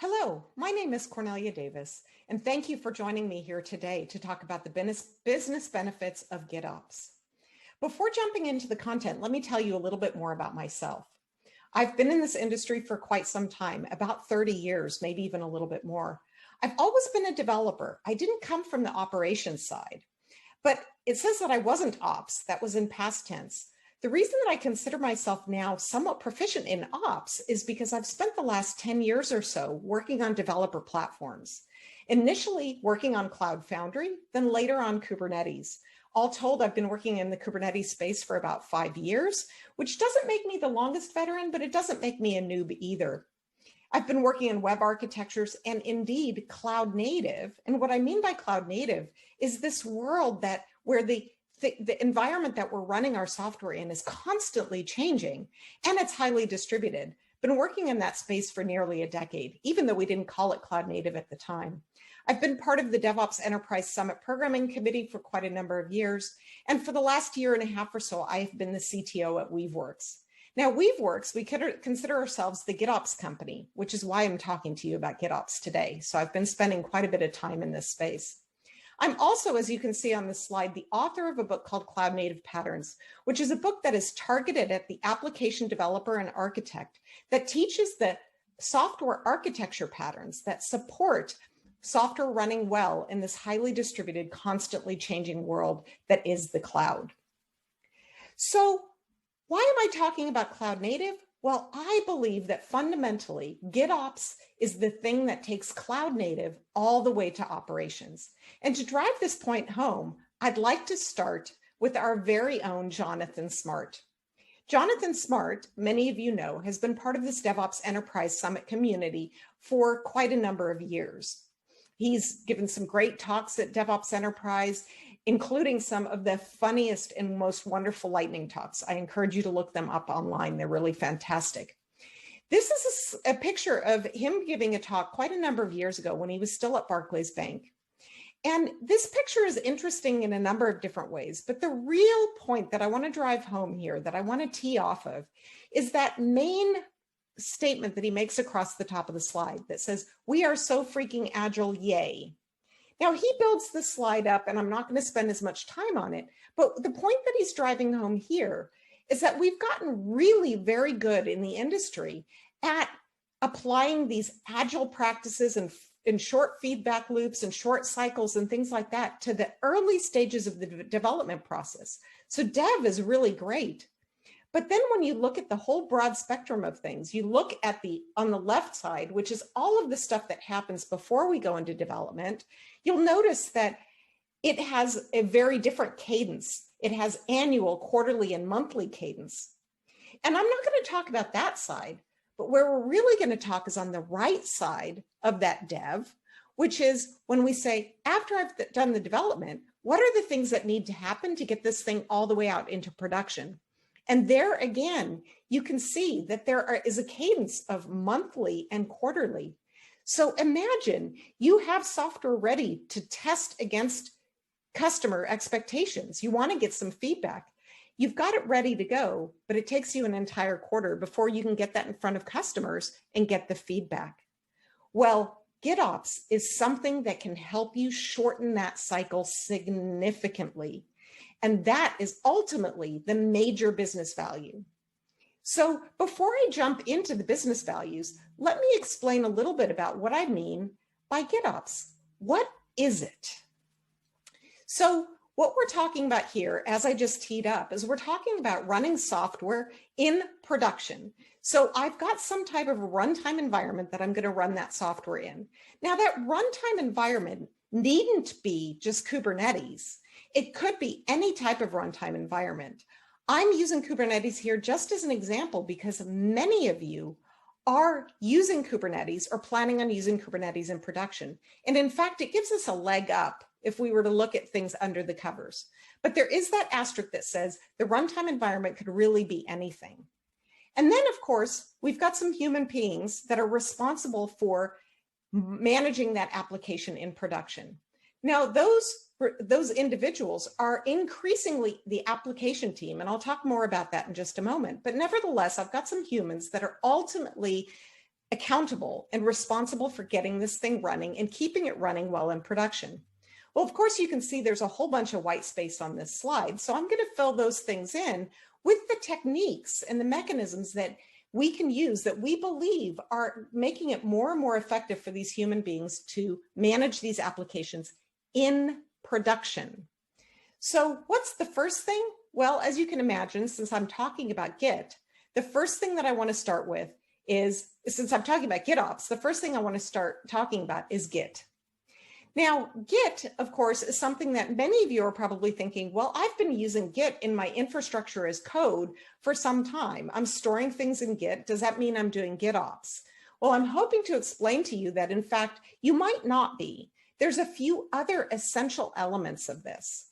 Hello, my name is Cornelia Davis, and thank you for joining me here today to talk about the business benefits of GitOps. Before jumping into the content, let me tell you a little bit more about myself. I've been in this industry for quite some time, about 30 years, maybe even a little bit more. I've always been a developer. I didn't come from the operations side, but it says that I wasn't ops. That was in past tense. The reason that I consider myself now somewhat proficient in ops is because I've spent the last 10 years or so working on developer platforms. Initially working on Cloud Foundry, then later on Kubernetes. All told, I've been working in the Kubernetes space for about 5 years, which doesn't make me the longest veteran, but it doesn't make me a noob either. I've been working in web architectures and indeed cloud native. And what I mean by cloud native is this world where the environment that we're running our software in is constantly changing and it's highly distributed. Been working in that space for nearly a decade, even though we didn't call it cloud native at the time. I've been part of the DevOps Enterprise Summit Programming Committee for quite a number of years. And for the last year and a half or so, I've been the CTO at Weaveworks. Now, Weaveworks, we consider ourselves the GitOps company, which is why I'm talking to you about GitOps today. So I've been spending quite a bit of time in this space. I'm also, as you can see on this slide, the author of a book called Cloud Native Patterns, which is a book that is targeted at the application developer and architect that teaches the software architecture patterns that support software running well in this highly distributed, constantly changing world that is the cloud. So why am I talking about cloud native? Well, I believe that fundamentally, GitOps is the thing that takes cloud native all the way to operations. And to drive this point home, I'd like to start with our very own Jonathan Smart. Jonathan Smart, many of you know, has been part of this DevOps Enterprise Summit community for quite a number of years. He's given some great talks at DevOps Enterprise, including some of the funniest and most wonderful lightning talks. I encourage you to look them up online. They're really fantastic. This is a picture of him giving a talk quite a number of years ago when he was still at Barclays Bank. And this picture is interesting in a number of different ways, but the real point that I want to drive home here, that I want to tee off of, is that main statement that he makes across the top of the slide that says, "We are so freaking agile, yay." Now, he builds the slide up, and I'm not going to spend as much time on it, but the point that he's driving home here is that we've gotten really very good in the industry at applying these agile practices and short feedback loops and short cycles and things like that to the early stages of the development process. So dev is really great. But then when you look at the whole broad spectrum of things, you look at on the left side, which is all of the stuff that happens before we go into development, you'll notice that it has a very different cadence. It has annual, quarterly, and monthly cadence. And I'm not going to talk about that side, but where we're really going to talk is on the right side of that dev, which is when we say, after I've done the development, what are the things that need to happen to get this thing all the way out into production? And there again, you can see that there is a cadence of monthly and quarterly. So imagine you have software ready to test against customer expectations. You want to get some feedback. You've got it ready to go, but it takes you an entire quarter before you can get that in front of customers and get the feedback. Well, GitOps is something that can help you shorten that cycle significantly. And that is ultimately the major business value. So before I jump into the business values, let me explain a little bit about what I mean by GitOps. What is it? So what we're talking about here, as I just teed up, is we're talking about running software in production. So I've got some type of a runtime environment that I'm going to run that software in. Now that runtime environment needn't be just Kubernetes. It could be any type of runtime environment. I'm using Kubernetes here just as an example because many of you are using Kubernetes or planning on using Kubernetes in production. And in fact, it gives us a leg up if we were to look at things under the covers. But there is that asterisk that says the runtime environment could really be anything. And then, of course, we've got some human beings that are responsible for managing that application in production. Now, those individuals are increasingly the application team, and I'll talk more about that in just a moment. But nevertheless, I've got some humans that are ultimately accountable and responsible for getting this thing running and keeping it running while in production? Well, of course, you can see there's a whole bunch of white space on this slide. So I'm going to fill those things in with the techniques and the mechanisms that we can use that we believe are making it more and more effective for these human beings to manage these applications in production. So what's the first thing? Well, as you can imagine, since I'm talking about Git, the first thing that I want to start with is, since I'm talking about GitOps, the first thing I want to start talking about is Git. Now, Git, of course, is something that many of you are probably thinking, well, I've been using Git in my infrastructure as code for some time. I'm storing things in Git. Does that mean I'm doing GitOps? Well, I'm hoping to explain to you that, in fact, you might not be. There's a few other essential elements of this.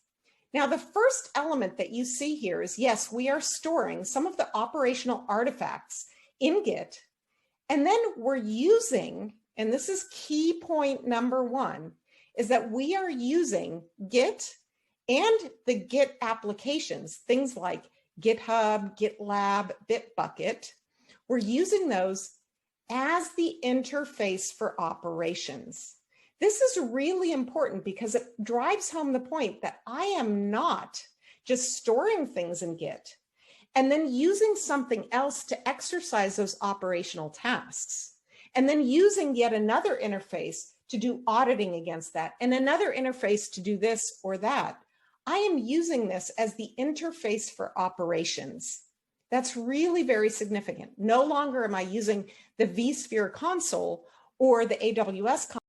Now, the first element that you see here is, yes, we are storing some of the operational artifacts in Git, and then we're using, and this is key point number one, is that we are using Git and the Git applications, things like GitHub, GitLab, Bitbucket. We're using those as the interface for operations. This is really important because it drives home the point that I am not just storing things in Git and then using something else to exercise those operational tasks, and then using yet another interface to do auditing against that, and another interface to do this or that. I am using this as the interface for operations. That's really very significant. No longer am I using the vSphere console or the AWS console